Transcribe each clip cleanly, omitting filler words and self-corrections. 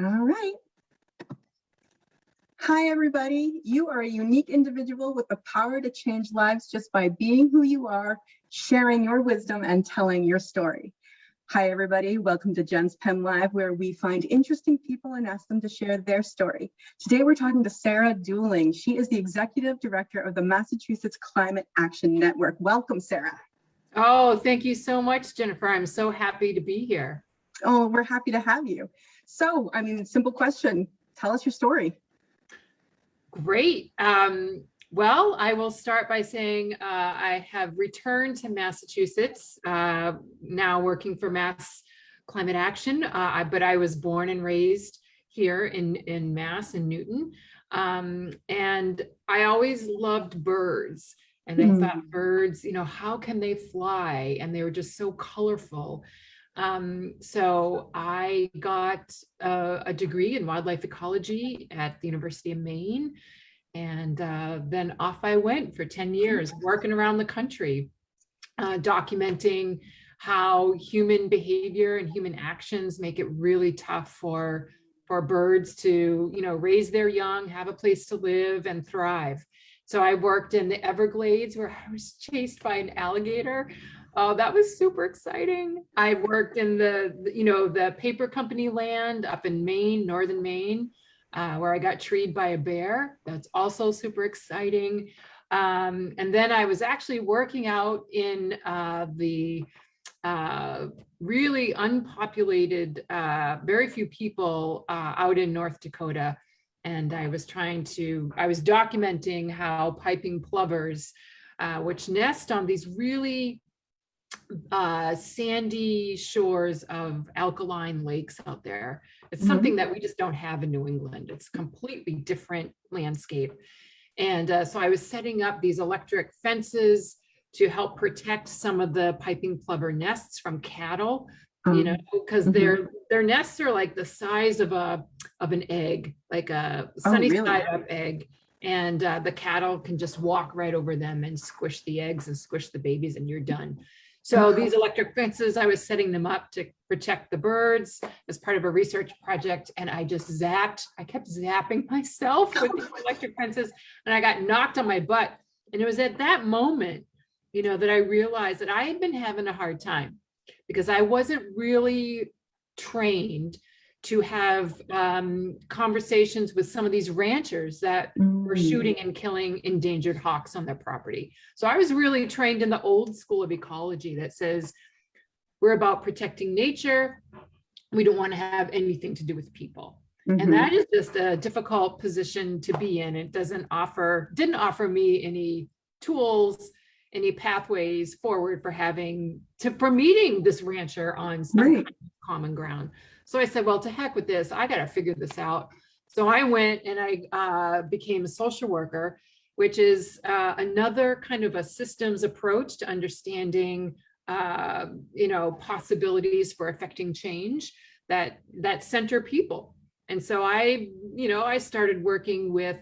All right. Hi, everybody. You are a unique individual with the power to change lives just by being who you are, sharing your wisdom, and telling your story. Hi, everybody. Welcome to Jen's Pen Live, where we find interesting people and ask them to share their story. Today, we're talking to Sarah Dooling. She is the Executive Director of the Massachusetts Climate Action Network. Welcome, Sarah. Oh, thank you so much, Jennifer. I'm so happy to be here. Oh, we're happy to have you. So, simple question. Tell us your story. Great. Well, I will start by saying I have returned to Massachusetts, now working for Mass Climate Action, but I was born and raised here in Mass, in Newton. And I always loved birds. And I thought birds, how can they fly? And they were just so colorful. So I got a degree in wildlife ecology at the University of Maine. And then off I went for 10 years, working around the country, documenting how human behavior and human actions make it really tough for birds to, raise their young, have a place to live and thrive. So I worked in the Everglades where I was chased by an alligator. Oh, that was super exciting. I worked in the paper company land up in Maine, northern Maine, where I got treed by a bear. That's also super exciting. And then I was actually working out in the really unpopulated, very few people out in North Dakota. And I was documenting how piping plovers, which nest on these really sandy shores of alkaline lakes out there. It's something that we just don't have in New England. It's a completely different landscape. And so I was setting up these electric fences to help protect some of the piping plover nests from cattle, because their nests are like the size of an egg, like a sunny side up egg. And the cattle can just walk right over them and squish the eggs and squish the babies, and you're done. So these electric fences, I was setting them up to protect the birds as part of a research project. And I just I kept zapping myself with these electric fences, and I got knocked on my butt. And it was at that moment, that I realized that I had been having a hard time because I wasn't really trained to have conversations with some of these ranchers that were shooting and killing endangered hawks on their property. So I was really trained in the old school of ecology that says, we're about protecting nature. We don't want to have anything to do with people. And that is just a difficult position to be in. It didn't offer me any tools, any pathways forward for meeting this rancher on some kind of common ground. So I said, well, to heck with this, I got to figure this out. So I went and I became a social worker, which is another kind of a systems approach to understanding, possibilities for affecting change that center people. And so I started working with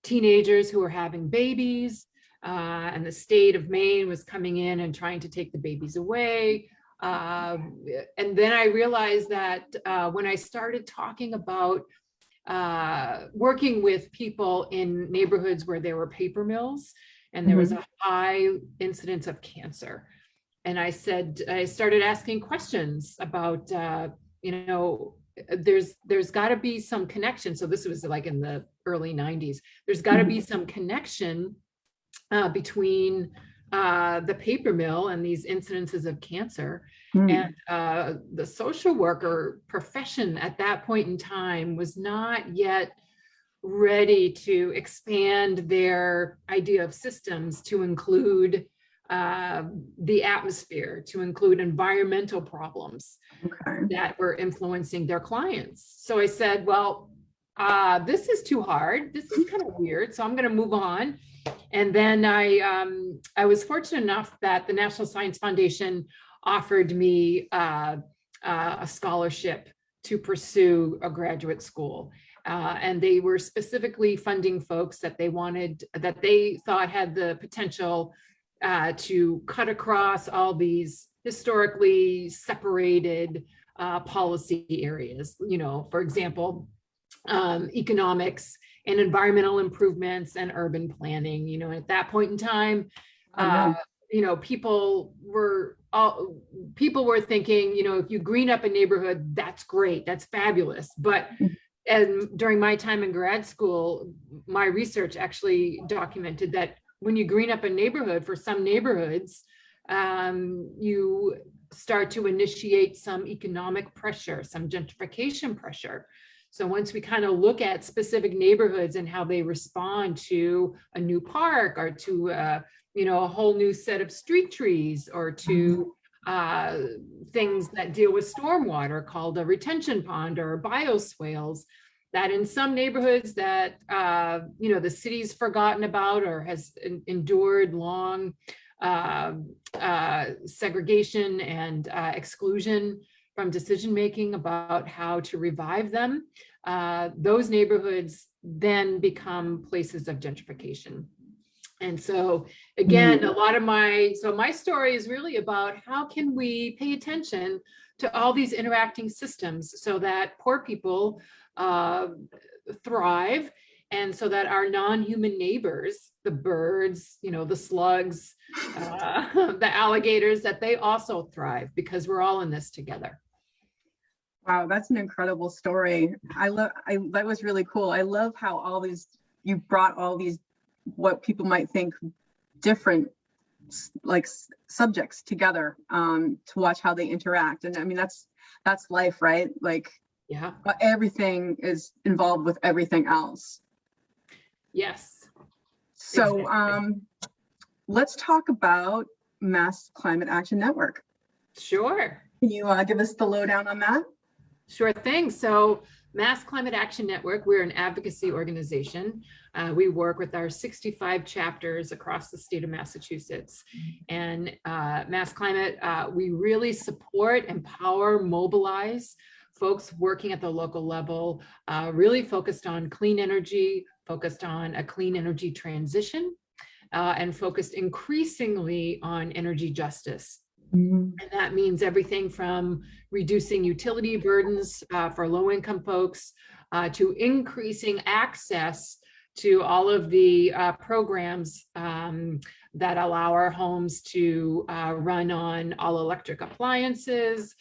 teenagers who were having babies, and the state of Maine was coming in and trying to take the babies away. And then I realized that when I started talking about working with people in neighborhoods where there were paper mills and there was a high incidence of cancer. And I started asking questions about, there's got to be some connection. So this was like in the early 90s. There's got to be some connection between the paper mill and these incidences of cancer. And the social worker profession at that point in time was not yet ready to expand their idea of systems to include the atmosphere, to include environmental problems that were influencing their clients. So I said, well, this is too hard. This is kind of weird. So I'm going to move on. And then I was fortunate enough that the National Science Foundation offered me a scholarship to pursue a graduate school. And they were specifically funding folks that they thought had the potential to cut across all these historically separated policy areas, for example, economics and environmental improvements and urban planning. At that point in time, people were thinking, if you green up a neighborhood, that's great, that's fabulous. But and during my time in grad school, my research actually documented that when you green up a neighborhood, for some neighborhoods, you start to initiate some economic pressure, some gentrification pressure. So once we kind of look at specific neighborhoods and how they respond to a new park, or to a whole new set of street trees, or to things that deal with stormwater called a retention pond or bioswales, that in some neighborhoods that the city's forgotten about or has endured long segregation and exclusion from decision-making about how to revive them, those neighborhoods then become places of gentrification. And so again, a lot of my story is really about how can we pay attention to all these interacting systems so that poor people thrive, and so that our non-human neighbors, the birds, the slugs, the alligators, that they also thrive, because we're all in this together. Wow, that's an incredible story. That was really cool. I love how you brought all these, what people might think different subjects together to watch how they interact. And I mean, that's life, right? Yeah, everything is involved with everything else. Yes. So exactly. Let's talk about Mass Climate Action Network. Sure. Can you give us the lowdown on that? Sure thing. So Mass Climate Action Network, we're an advocacy organization. We work with our 65 chapters across the state of Massachusetts. And Mass Climate, we really support, empower, mobilize folks working at the local level, really focused on clean energy, focused on a clean energy transition, and focused increasingly on energy justice. And that means everything from reducing utility burdens for low-income folks to increasing access to all of the programs that allow our homes to run on all electric appliances,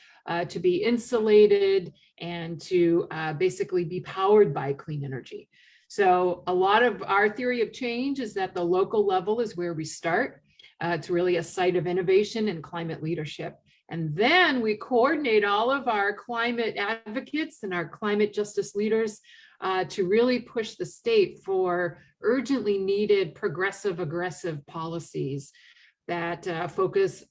to be insulated, and to basically be powered by clean energy. So a lot of our theory of change is that the local level is where we start. It's really a site of innovation and climate leadership. And then we coordinate all of our climate advocates and our climate justice leaders to really push the state for urgently needed progressive, aggressive policies that focus.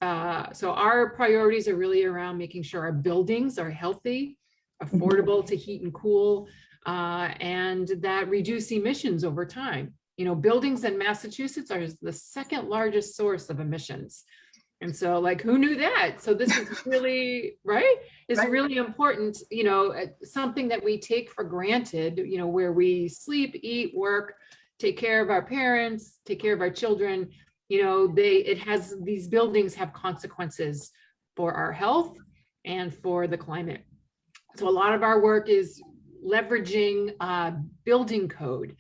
So our priorities are really around making sure our buildings are healthy, affordable to heat and cool, and that reduce emissions over time. Buildings in Massachusetts are the second largest source of emissions. And so who knew that? So this is really, right? It's right. Really important, something that we take for granted, where we sleep, eat, work, take care of our parents, take care of our children. These buildings have consequences for our health and for the climate. So a lot of our work is leveraging building code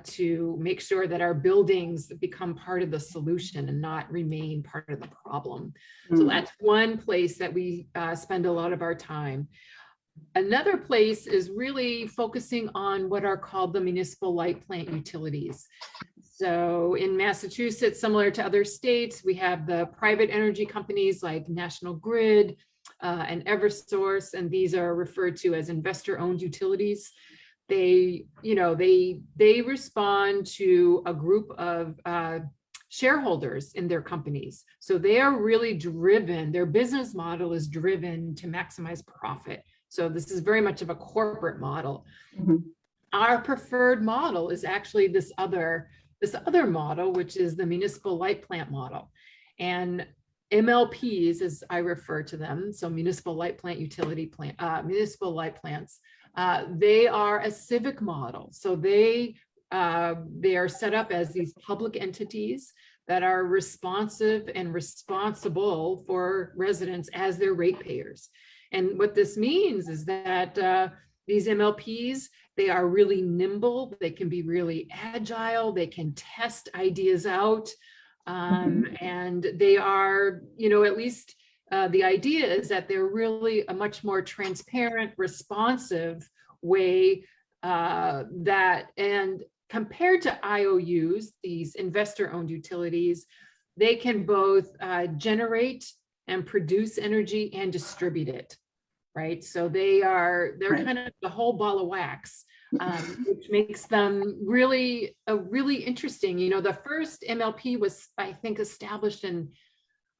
to make sure that our buildings become part of the solution and not remain part of the problem. So that's one place that we spend a lot of our time. Another place is really focusing on what are called the municipal light plant utilities. So in Massachusetts, similar to other states, we have the private energy companies like National Grid and Eversource, and these are referred to as investor-owned utilities. They respond to a group of shareholders in their companies. So they are really driven, their business model is driven to maximize profit. So this is very much of a corporate model. Our preferred model is actually this other model, which is the municipal light plant model. And MLPs, as I refer to them, so municipal light plant utility plant, municipal light plants, they are a civic model. So they are set up as these public entities that are responsive and responsible for residents as their ratepayers. And what this means is that these MLPs, they are really nimble, they can be really agile, they can test ideas out, and they are, at least the idea is that they're really a much more transparent, responsive way and compared to IOUs, these investor-owned utilities, they can both generate and produce energy and distribute it, right? So they're Right. kind of the whole ball of wax, which makes them really interesting. The first MLP was, I think, established in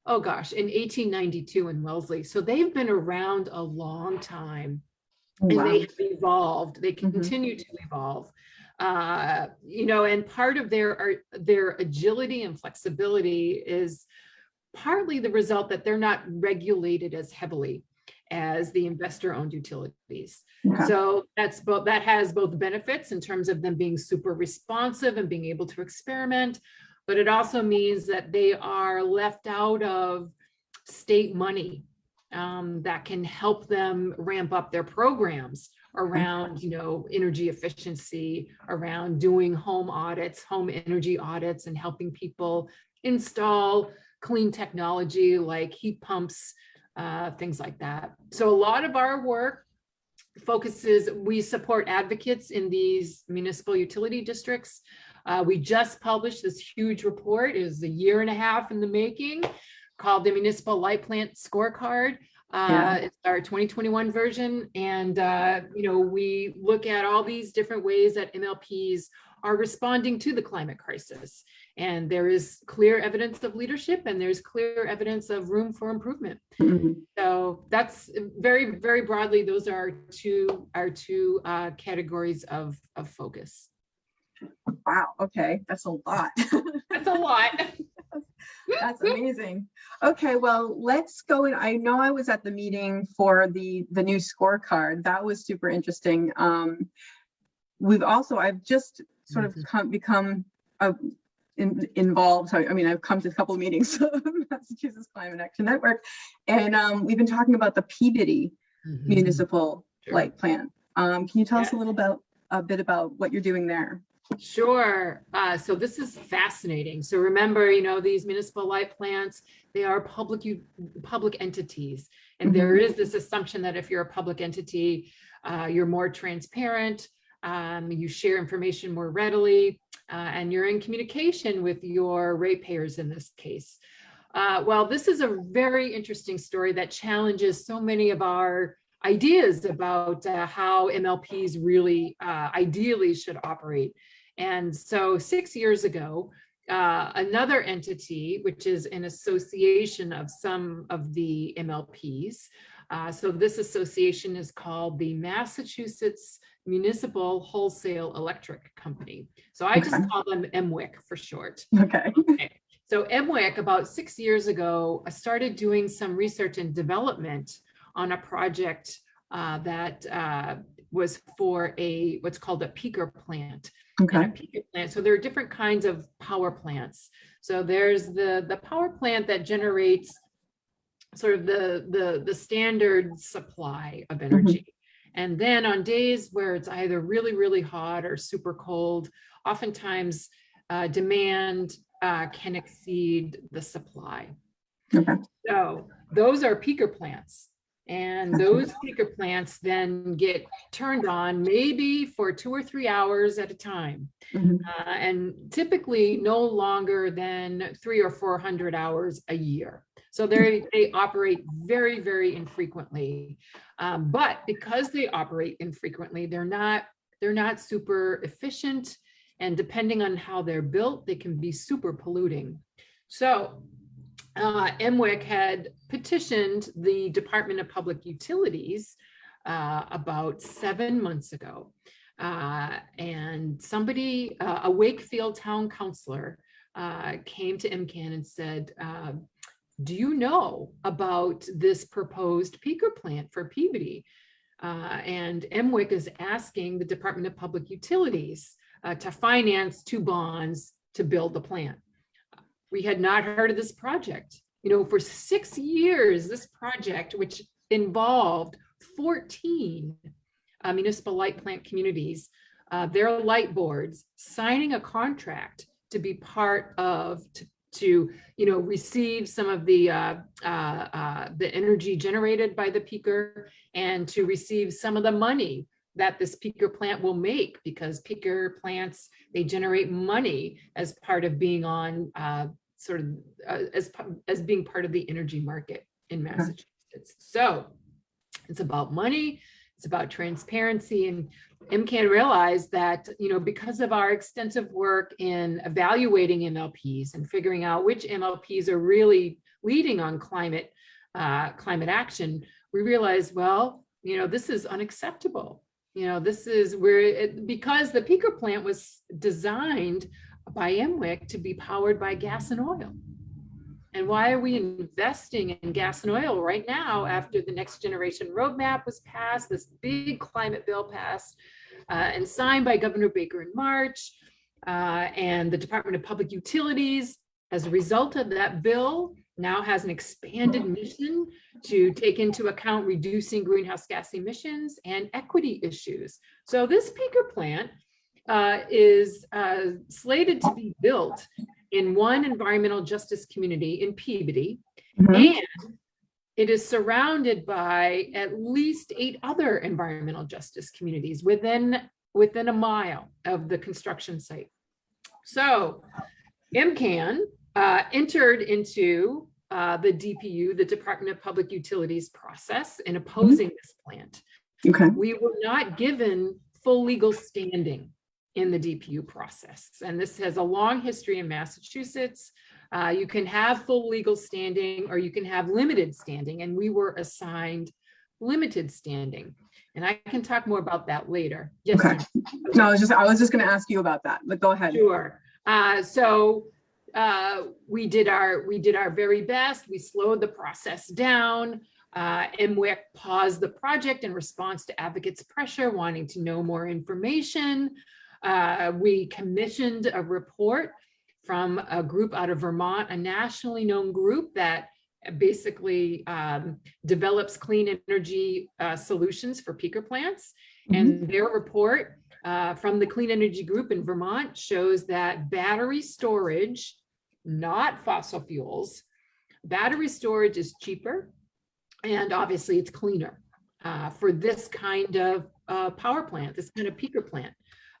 1892 in Wellesley. So they've been around a long time, and Wow. they have evolved. They continue to evolve. And part of their agility and flexibility is partly the result that they're not regulated as heavily as the investor-owned utilities. Okay. So that has both benefits in terms of them being super responsive and being able to experiment, but it also means that they are left out of state money that can help them ramp up their programs around, energy efficiency, around doing home energy audits, and helping people install clean technology like heat pumps, things like that. So a lot of our work we support advocates in these municipal utility districts. We just published this huge report. It was a year and a half in the making, called the Municipal Light Plant Scorecard. It's our 2021 version. And, we look at all these different ways that MLPs are responding to the climate crisis. And there is clear evidence of leadership, and there's clear evidence of room for improvement. So that's very, very broadly, those are our two categories of focus. Wow. Okay. That's a lot. That's a lot. That's amazing. Okay, well, let's go. And I know I was at the meeting for the new scorecard. That was super interesting. I've just sort of become involved. So, I've come to a couple of meetings of Massachusetts Climate Action Network, and we've been talking about the Peabody Municipal Light Plant. Can you tell us a bit about what you're doing there? Sure. So this is fascinating. So remember, these municipal light plants, they are public entities. And there is this assumption that if you're a public entity, you're more transparent, you share information more readily, and you're in communication with your ratepayers in this case. Well, this is a very interesting story that challenges so many of our ideas about how MLPs really ideally should operate. And so 6 years ago, another entity, which is an association of some of the MLPs, so this association is called the Massachusetts Municipal Wholesale Electric Company. So I just call them MWIC for short. Okay. So MWIC, about 6 years ago, started doing some research and development on a project that was for what's called a peaker plant. Okay. And a peaker plant. So there are different kinds of power plants. So there's the power plant that generates sort of the standard supply of energy. And then on days where it's either really, really hot or super cold, oftentimes demand can exceed the supply. Okay. So those are peaker plants. And those peaker plants then get turned on maybe for 2 or 3 hours at a time. And typically no longer than 300 or 400 hours a year. So they operate very, very infrequently. But because they operate infrequently, they're not super efficient. And depending on how they're built, they can be super polluting. So MWIC had petitioned the Department of Public Utilities about 7 months ago. And somebody, a Wakefield town councilor, came to MCAN and said, do you know about this proposed peaker plant for Peabody? And MWIC is asking the Department of Public Utilities to finance 2 bonds to build the plant. We had not heard of this project. For 6 years, this project, which involved 14 municipal light plant communities, their light boards signing a contract to be part of, to receive some of the energy generated by the peaker, and to receive some of the money that this peaker plant will make, because peaker plants, they generate money as part of being on as being part of the energy market in Massachusetts. So it's about money, it's about transparency, and MCAN realized that, because of our extensive work in evaluating MLPs and figuring out which MLPs are really leading on climate action, we realized, well, this is unacceptable. This is because the peaker plant was designed by MWIC to be powered by gas and oil. And why are we investing in gas and oil right now after the next generation roadmap was passed, this big climate bill passed and signed by Governor Baker in March, and the Department of Public Utilities, as a result of that bill, now has an expanded mission to take into account reducing greenhouse gas emissions and equity issues. So this peaker plant is slated to be built in one environmental justice community in Peabody, and it is surrounded by at least 8 other environmental justice communities within a mile of the construction site. So MCAN entered into the DPU, the Department of Public Utilities process, in opposing this plant. We were not given full legal standing in the DPU process, and this has a long history in Massachusetts. You can have full legal standing or you can have limited standing, and we were assigned limited standing. And I can talk more about that later. Yes. Okay. No, I was just going to ask you about that, but go ahead. Sure. So we did our very best. We slowed the process down. MWIC paused the project in response to advocates' pressure, wanting to know more information. We commissioned a report from a group out of Vermont, a nationally known group that basically develops clean energy solutions for peaker plants. And their report from the Clean Energy Group in Vermont shows that battery storage, not fossil fuels, battery storage is cheaper, and obviously it's cleaner for this kind of power plant, this kind of peaker plant.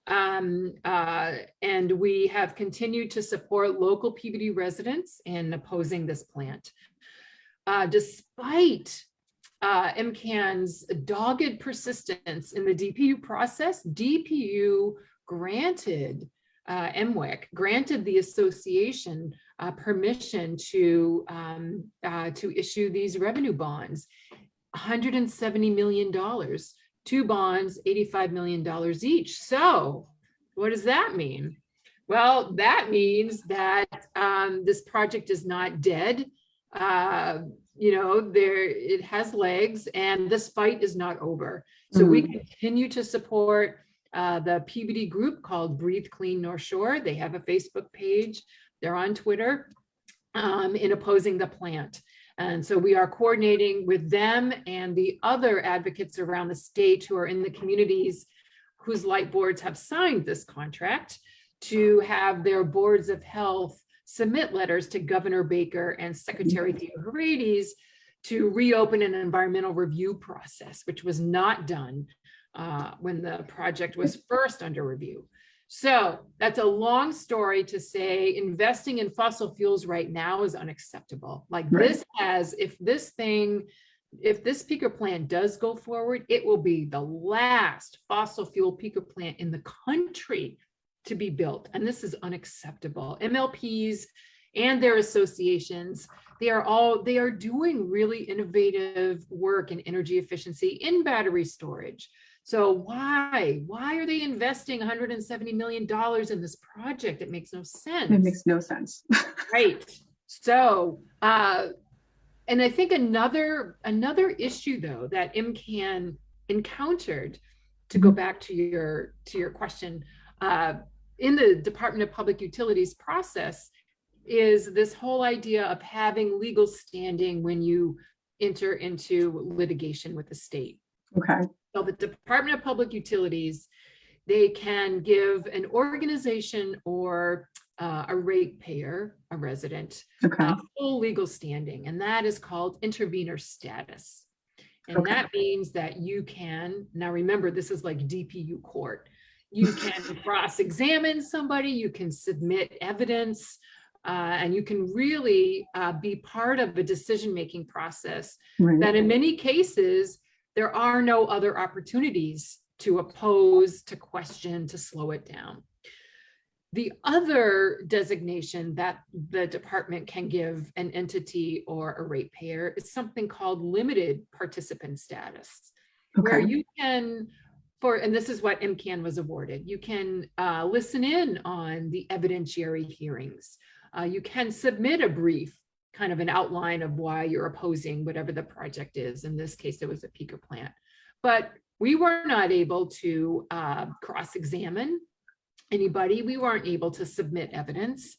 And we have continued to support local Peabody residents in opposing this plant. Despite MCAN's dogged persistence in the DPU process, DPU granted MWIC, granted the association permission to issue these revenue bonds, $170 million. 2 bonds, $85 million each. So what does that mean? Well, that means that this project is not dead. It has legs, and this fight is not over. So we continue to support the Peabody group called Breathe Clean North Shore. They have a Facebook page. They're on Twitter in opposing the plant. And so we are coordinating with them and the other advocates around the state who are in the communities whose light boards have signed this contract to have their boards of health submit letters to Governor Baker and Secretary Theoharides to reopen an environmental review process, which was not done when the project was first under review. So that's a long story to say investing in fossil fuels right now is unacceptable. Like this has, if this peaker plant does go forward, it will be the last fossil fuel peaker plant in the country to be built. And this is unacceptable. MLPs and their associations, they are doing really innovative work in energy efficiency in battery storage. So why are they investing $170 million in this project? It makes no sense. It makes no sense. Right. So, and I think another issue though that MCAN encountered, to go back to your question, in the Department of Public Utilities process, is this whole idea of having legal standing when you enter into litigation with the state. Okay. So the Department of Public Utilities, they can give an organization or a ratepayer, a resident, Okay. full legal standing, and that is called intervenor status. And Okay. that means that you can, now remember, this is like DPU court. You can cross-examine somebody, you can submit evidence, and you can really be part of a decision-making process Right. that in many cases, there are no other opportunities to oppose, to question, to slow it down. The other designation that the department can give an entity or a ratepayer is something called limited participant status, where Okay. you can, and this is what MCAN was awarded, you can listen in on the evidentiary hearings. You can submit a brief, kind of an outline of why you're opposing whatever the project is. In this case, it was a peaker plant. But we were not able to cross-examine anybody. We weren't able to submit evidence.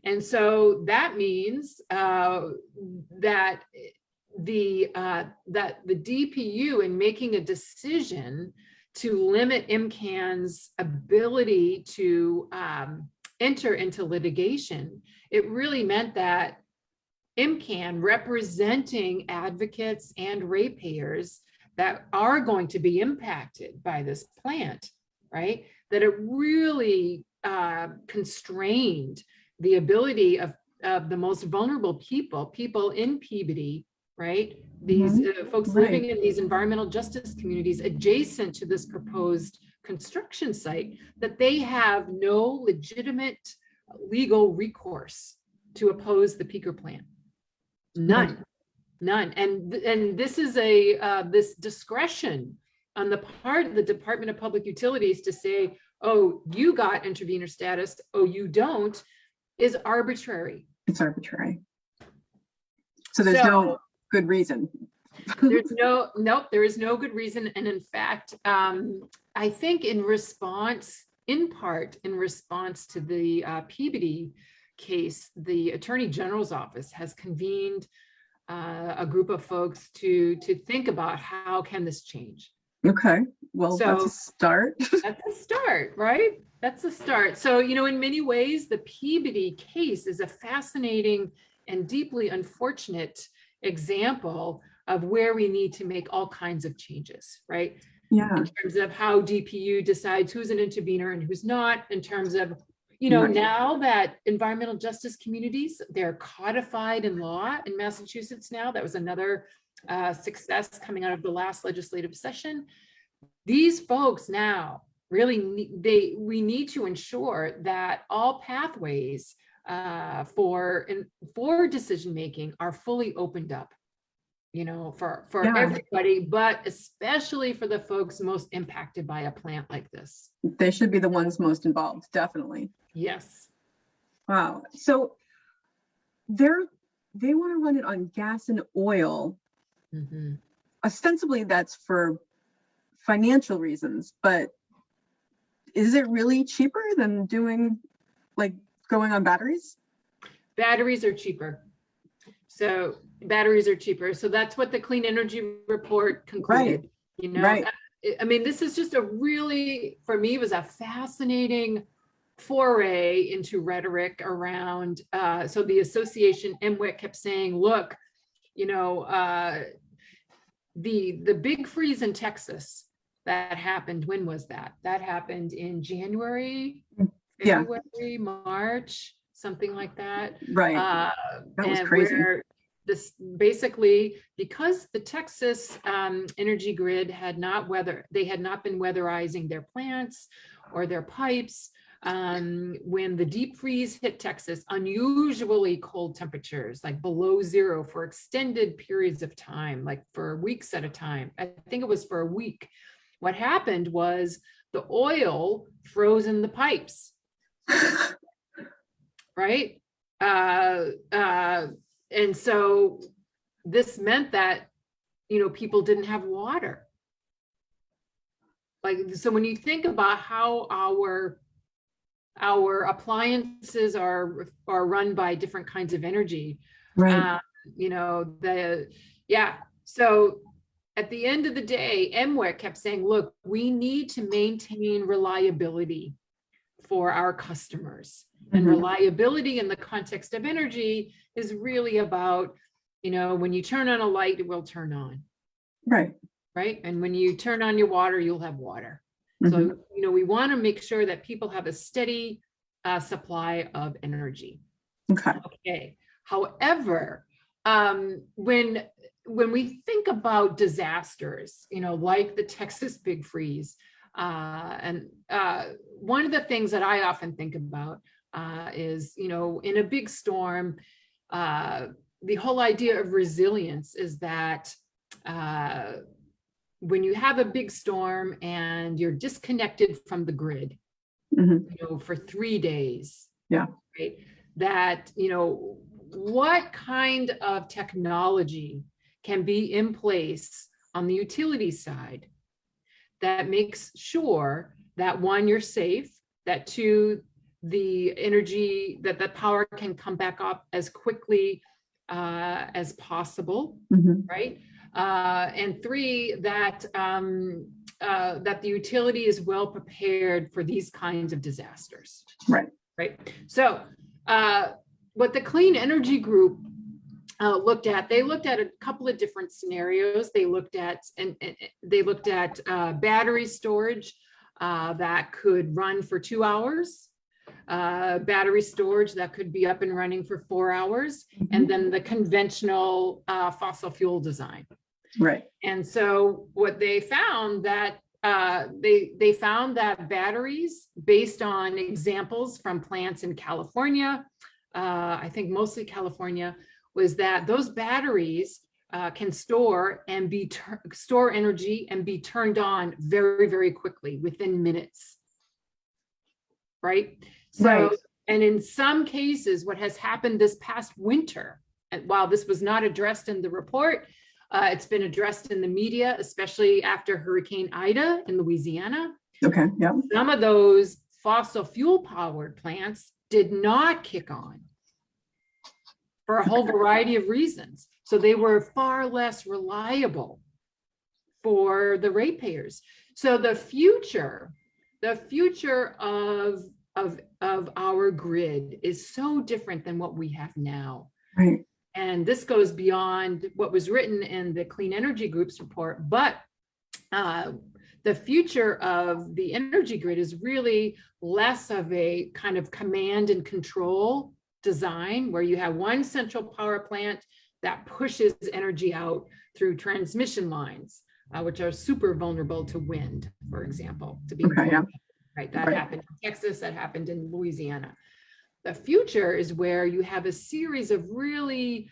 And so that means that the DPU, in making a decision to limit MCAN's ability to enter into litigation, it really meant that MCAN, representing advocates and ratepayers that are going to be impacted by this plant, right? That it really constrained the ability of the most vulnerable people in Peabody, right? These folks living in these environmental justice communities adjacent to this proposed construction site, that they have no legitimate legal recourse to oppose the peaker plant. None. And this is this discretion on the part of the Department of Public Utilities to say, oh, you got intervenor status, oh, you don't, is arbitrary. It's arbitrary. So there's no good reason. There's nope, there is no good reason. And in fact, I think in part in response to the Peabody case, the Attorney General's office has convened a group of folks to think about how can this change. Okay, well, So that's a start. That's a start, right? That's a start. So, you know, in many ways, the Peabody case is a fascinating and deeply unfortunate example of where we need to make all kinds of changes, right? Yeah. In terms of how DPU decides who's an intervener and who's not, in terms of, you know, now that environmental justice communities, they're codified in law in Massachusetts now. That was another success coming out of the last legislative session. These folks now really we need to ensure that all pathways for decision making are fully opened up, you know, for everybody, but especially for the folks most impacted by a plant like this. They should be the ones most involved, definitely. Yes. Wow. So they want to run it on gas and oil. Mm-hmm. Ostensibly, that's for financial reasons, but is it really cheaper than going on batteries? Batteries are cheaper. So batteries are cheaper. So that's what the Clean Energy Report concluded. Right. You know, I mean, this is just a really, for me, it was a fascinating foray into rhetoric around. So the association, MWIC, kept saying, look, you know, the big freeze in Texas that happened, when was that? That happened in January, February, March, something like that. Right. That was crazy. Where this basically, because the Texas energy grid had not been weatherizing their plants or their pipes. When the deep freeze hit Texas, unusually cold temperatures, like below zero for extended periods of time, like for weeks at a time. I think it was for a week. What happened was the oil froze in the pipes, right? And so this meant that, you know, people didn't have water. Like, so when you think about how our appliances are run by different kinds of energy, right? You know, Yeah. So at the end of the day, MWEC kept saying, look, we need to maintain reliability for our customers. And reliability in the context of energy is really about, when you turn on a light, it will turn on. Right. Right. And when you turn on your water, you'll have water. So, we want to make sure that people have a steady supply of energy. Okay. However, when we think about disasters, like the Texas big freeze, and one of the things that I often think about is, in a big storm, the whole idea of resilience is that when you have a big storm and you're disconnected from the grid, for 3 days, right? That, what kind of technology can be in place on the utility side that makes sure that, one, you're safe, that two, the energy, that the power can come back up as quickly as possible, right? And three, that that the utility is well prepared for these kinds of disasters. Right. So what the Clean Energy Group they looked at a couple of different scenarios. They looked at battery storage that could run for 2 hours, battery storage that could be up and running for 4 hours, and then the conventional fossil fuel design. Right. And so what they found that they found that batteries, based on examples from plants in California, I think mostly California, was that those batteries can store energy and be turned on very, very quickly, within minutes. Right. So, and in some cases, what has happened this past winter, and while this was not addressed in the report, it's been addressed in the media, especially after Hurricane Ida in Louisiana. Okay. Yeah. Some of those fossil fuel powered plants did not kick on for a whole variety of reasons. So they were far less reliable for the ratepayers. So the future of our grid is so different than what we have now. Right. And this goes beyond what was written in the Clean Energy Group's report, but the future of the energy grid is really less of a kind of command and control design, where you have one central power plant that pushes energy out through transmission lines, which are super vulnerable to wind, for example, to be right. That happened in Texas, that happened in Louisiana. The future is where you have a series of really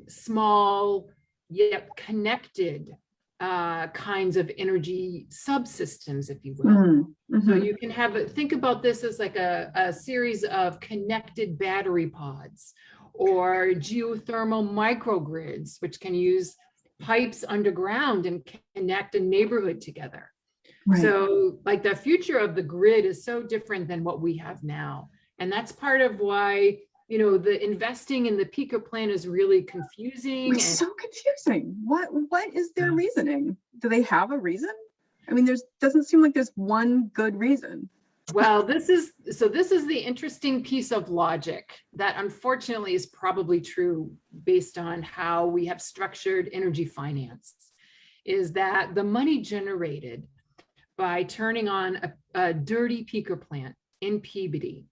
small yet connected kinds of energy subsystems, if you will. So you can think about this as like a series of connected battery pods, or geothermal microgrids, which can use pipes underground and connect a neighborhood together. Right. So like the future of the grid is so different than what we have now. And that's part of why, the investing in the peaker plan is really confusing. It's so confusing. What is their reasoning? Do they have a reason? I mean, doesn't seem like there's one good reason. Well, this is the interesting piece of logic that unfortunately is probably true based on how we have structured energy finance, is that the money generated by turning on a dirty peaker plant in Peabody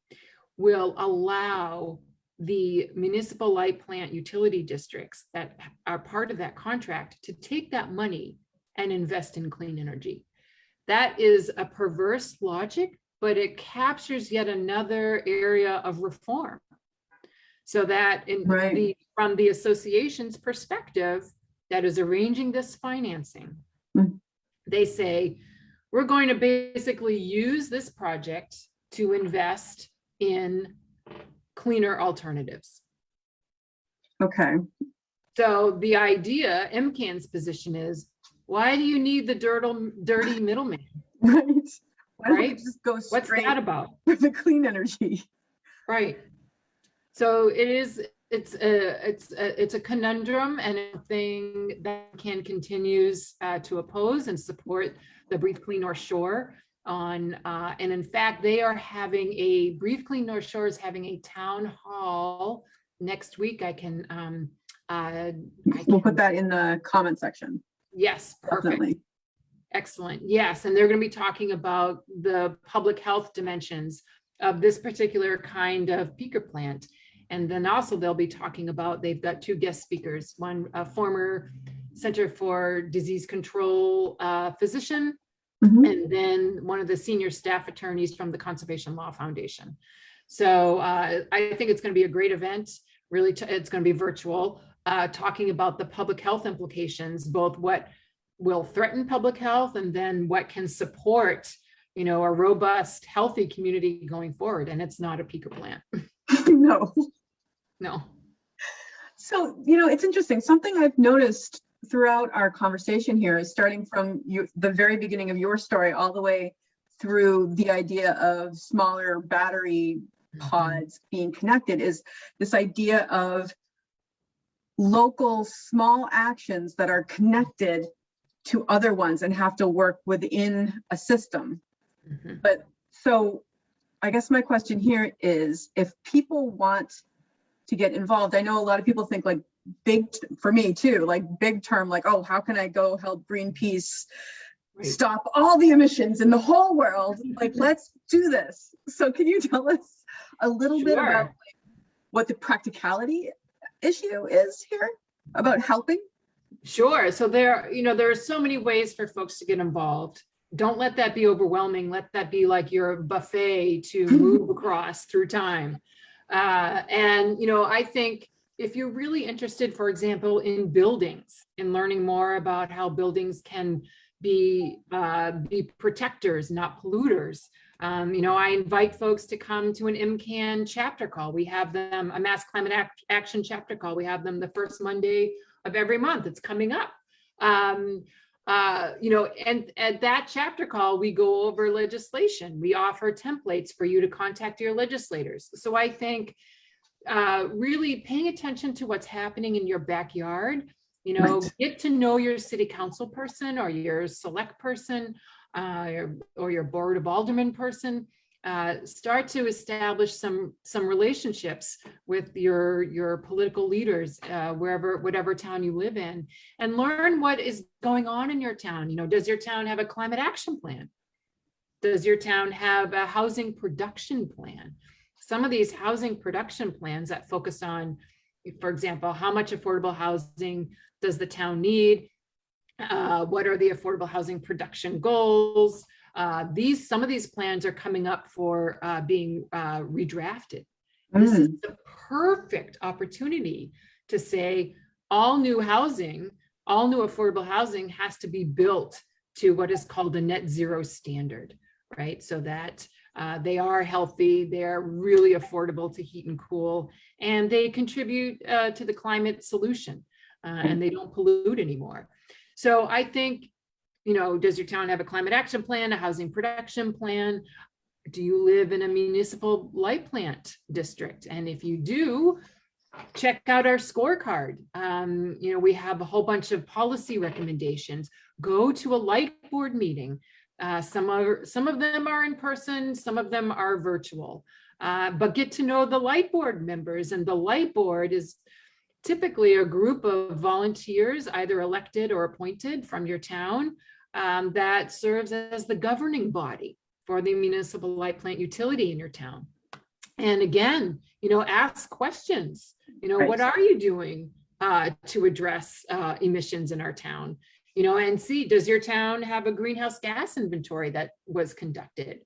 will allow the municipal light plant utility districts that are part of that contract to take that money and invest in clean energy. That is a perverse logic, but it captures yet another area of reform. So that from the association's perspective that is arranging this financing, they say, we're going to basically use this project to invest in cleaner alternatives. Okay. So the idea, MCAN's position is, why do you need the dirty middleman? Right. Why don't we just go straight What's that about? for the clean energy? Right. So it is it's a conundrum and a thing that can continues to oppose and support the Breathe Clean North Shore on, and in fact, Breathe Clean North Shore is having a town hall next week. We'll put that in the comment section. Yes, perfect. Definitely. Excellent. Yes, and they're going to be talking about the public health dimensions of this particular kind of peaker plant. And then also they'll be talking about, they've got two guest speakers, one a former Center for Disease Control physician, and then one of the senior staff attorneys from the Conservation Law Foundation. So I think it's going to be a great event. Really, it's going to be virtual, talking about the public health implications, both what will threaten public health and then what can support, a robust, healthy community going forward. And it's not a peaker plant. No. So, it's interesting. Something I've noticed throughout our conversation here is starting from the very beginning of your story all the way through the idea of smaller battery pods being connected, is this idea of local small actions that are connected to other ones and have to work within a system. But so I guess my question here is, if people want to get involved, I know a lot of people think like big, for me too, like big term, like, oh, how can I go help Greenpeace stop all the emissions in the whole world? Like, let's do this. So can you tell us a little bit about what the practicality issue is here about helping? Sure. So there are so many ways for folks to get involved. Don't let that be overwhelming. Let that be like your buffet to move across through time. And I think if you're really interested, for example, in buildings and learning more about how buildings can be protectors, not polluters, I invite folks to come to an MCAN chapter call. We have them, a Mass Climate Action chapter call. We have them the first Monday of every month. It's coming up. And at that chapter call, we go over legislation. We offer templates for you to contact your legislators. So I think really paying attention to what's happening in your backyard, get to know your city council person or your select person or your board of aldermen person. Start to establish some relationships with your political leaders, whatever town you live in, and learn what is going on in your town. Does your town have a climate action plan? Does your town have a housing production plan? Some of these housing production plans that focus on, for example, how much affordable housing does the town need? What are the affordable housing production goals? Some of these plans are coming up for being redrafted. This is the perfect opportunity to say all new affordable housing has to be built to what is called a net zero standard, right? So that they are healthy, they're really affordable to heat and cool, and they contribute to the climate solution, and they don't pollute anymore. So I think, does your town have a climate action plan, a housing production plan? Do you live in a municipal light plant district? And if you do, check out our scorecard. We have a whole bunch of policy recommendations. Go to a light board meeting. Some of them are in person, some of them are virtual, but get to know the light board members. And the light board is typically a group of volunteers, either elected or appointed from your town, that serves as the governing body for the municipal light plant utility in your town. And again, ask questions. What are you doing to address emissions in our town? And see, does your town have a greenhouse gas inventory that was conducted?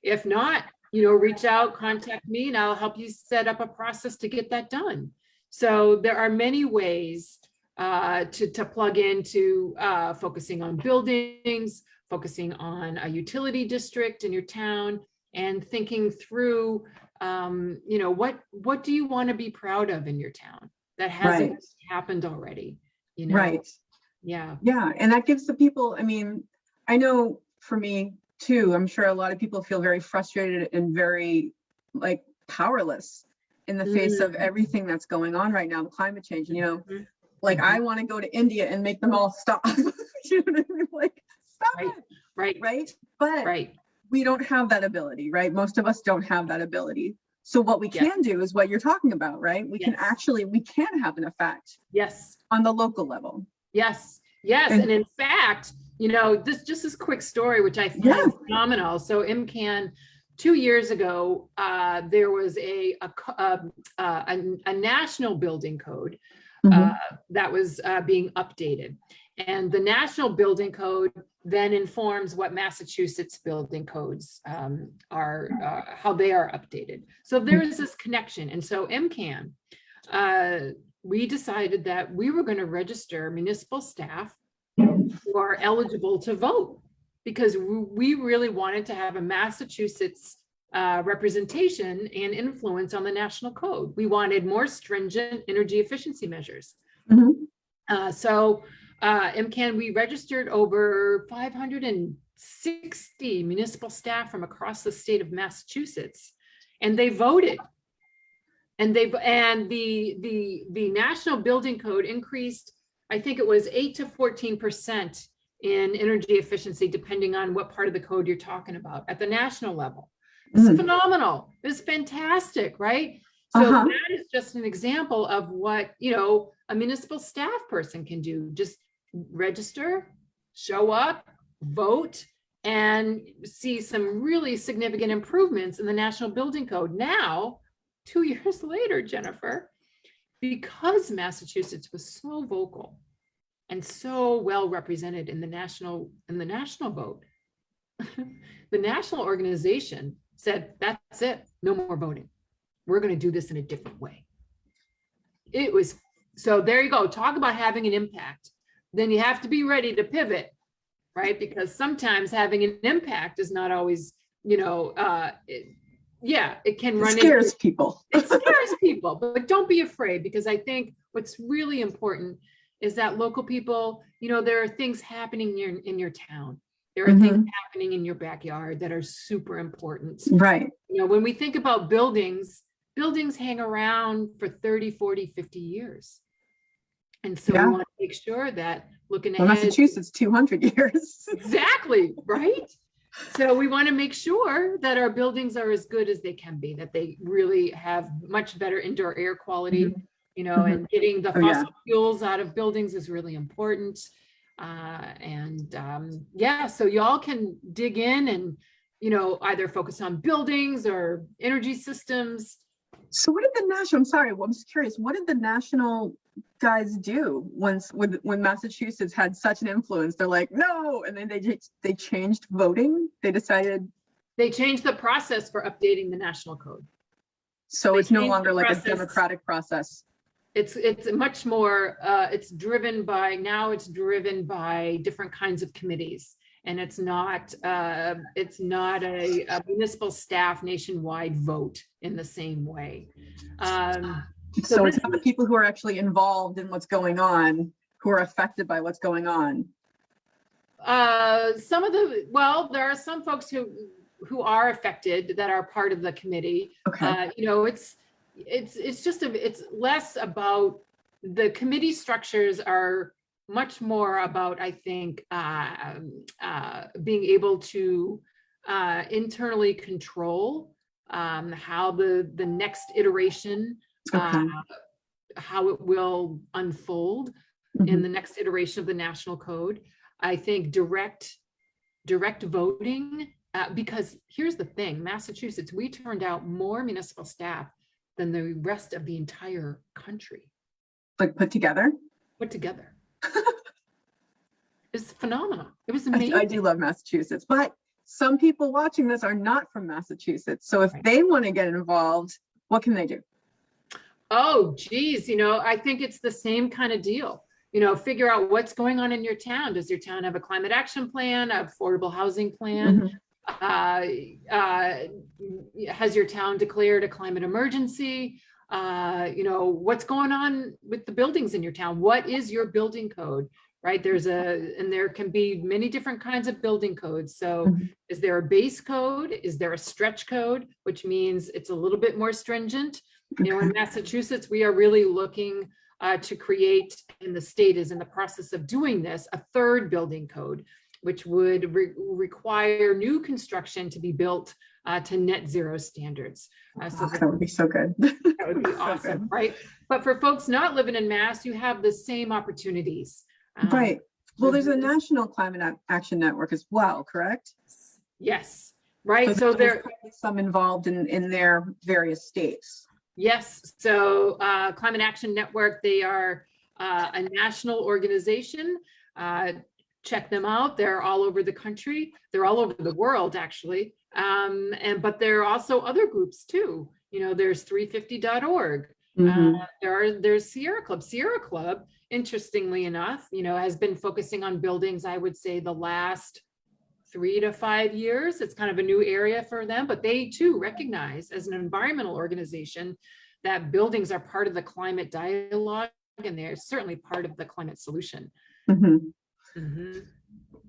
If not, reach out, contact me, and I'll help you set up a process to get that done. So there are many ways to plug into focusing on buildings, focusing on a utility district in your town, and thinking through, what do you want to be proud of in your town that hasn't happened already? Right. Yeah. Yeah. And that gives the people, I know for me too, I'm sure a lot of people feel very frustrated and very powerless in the face of everything that's going on right now, climate change. And, like I want to go to India and make them all stop. You know what I mean? Like, stop it. Right. But we don't have that ability, right? Most of us don't have that ability. So what we can do is what you're talking about, right? We can have an effect. Yes. On the local level. Yes. And in fact, this quick story, which I find phenomenal. So MCAN, 2 years ago, there was a national building code that was being updated. And the national building code then informs what Massachusetts building codes are, how they are updated. So there is this connection. And so MCAN, we decided that we were going to register municipal staff who are eligible to vote, because we really wanted to have a Massachusetts representation and influence on the national code. We wanted more stringent energy efficiency measures. So MCAN, we registered over 560 municipal staff from across the state of Massachusetts, and they voted. And the national building code increased, I think it was 8 to 14% in energy efficiency, depending on what part of the code you're talking about at the national level. It's phenomenal. It's fantastic, right? So that is just an example of what, a municipal staff person can do. Just register, show up, vote, and see some really significant improvements in the national building code. Now, 2 years later, Jennifer, because Massachusetts was so vocal and so well represented in the national vote, the national organization said, that's it, no more voting. We're going to do this in a different way. So there you go. Talk about having an impact. Then you have to be ready to pivot, right? Because sometimes having an impact is not always, it can run into. It scares people. It scares people, but don't be afraid, because I think what's really important is that local people, there are things happening in your town. There are things happening in your backyard that are super important. Right. When we think about buildings hang around for 30, 40, 50 years. And so we want to make sure that looking ahead. Massachusetts, 200 years. Exactly, right? So we want to make sure that our buildings are as good as they can be, that they really have much better indoor air quality, and getting the fossil fuels out of buildings is really important. So y'all can dig in and, either focus on buildings or energy systems. So what did the national, I'm just curious, what did the national guys do when Massachusetts had such an influence? They're like, no, and then they changed voting. They changed the process for updating the national code. So it's no longer like a democratic process. It's much more, it's driven by different kinds of committees. And it's not a municipal staff nationwide vote in the same way. So it's not the people who are actually involved in what's going on, who are affected by what's going on. There are some folks who are affected that are part of the committee. Okay. It's less about, the committee structures are much more about, I think, being able to internally control how the next iteration, how it will unfold in the next iteration of the national code. I think direct voting, because here's the thing, Massachusetts, we turned out more municipal staff than the rest of the entire country. Like put together? Put together. It's phenomenal. It was amazing. I do love Massachusetts, but some people watching this are not from Massachusetts. So if they want to get involved, what can they do? Oh, geez. I think it's the same kind of deal. Figure out what's going on in your town. Does your town have a climate action plan, an affordable housing plan? Has your town declared a climate emergency? What's going on with the buildings in your town? What is your building code? Right? There can be many different kinds of building codes. So is there a base code? Is there a stretch code, which means it's a little bit more stringent? You know, in Massachusetts, we are really looking to create, and the state is in the process of doing this, a third building code, which would require new construction to be built to net zero standards. So that would be so good. that would be So awesome, good. right? But for folks not living in Mass, you have the same opportunities. Right. Well, there's a National Climate Action Network as well, correct? Yes, right. So there's there, probably some involved in their various states. yes. So Climate Action Network, they are a national organization. Check them out. They're all over the country. They're all over the world, actually. But there are also other groups too. You know, there's 350.org. There's Sierra Club. Sierra Club, interestingly enough, you know, has been focusing on buildings, I would say, the last 3 to 5 years. It's kind of a new area for them, but they too recognize as an environmental organization that buildings are part of the climate dialogue, and they're certainly part of the climate solution.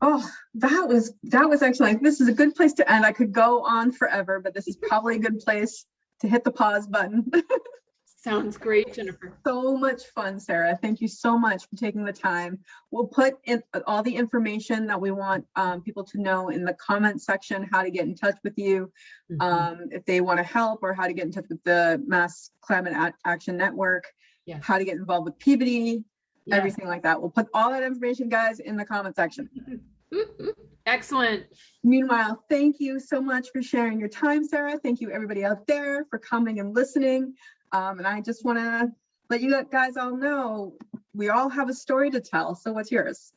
Oh, that was excellent. This is a good place to end. I could go on forever, but this is probably a good place to hit the pause button. Sounds great, Jennifer. So much fun, Sarah. Thank you so much for taking the time. We'll put in all the information that we want people to know in the comment section, how to get in touch with you, if they want to help, or how to get in touch with the Mass Climate Action Network, how to get involved with Peabody, everything like that. We'll put all that information, guys, in the comment section. Excellent. Meanwhile, thank you so much for sharing your time, Sarah. Thank you, everybody out there, for coming and listening. And I just want to let you guys all know we all have a story to tell. So what's yours?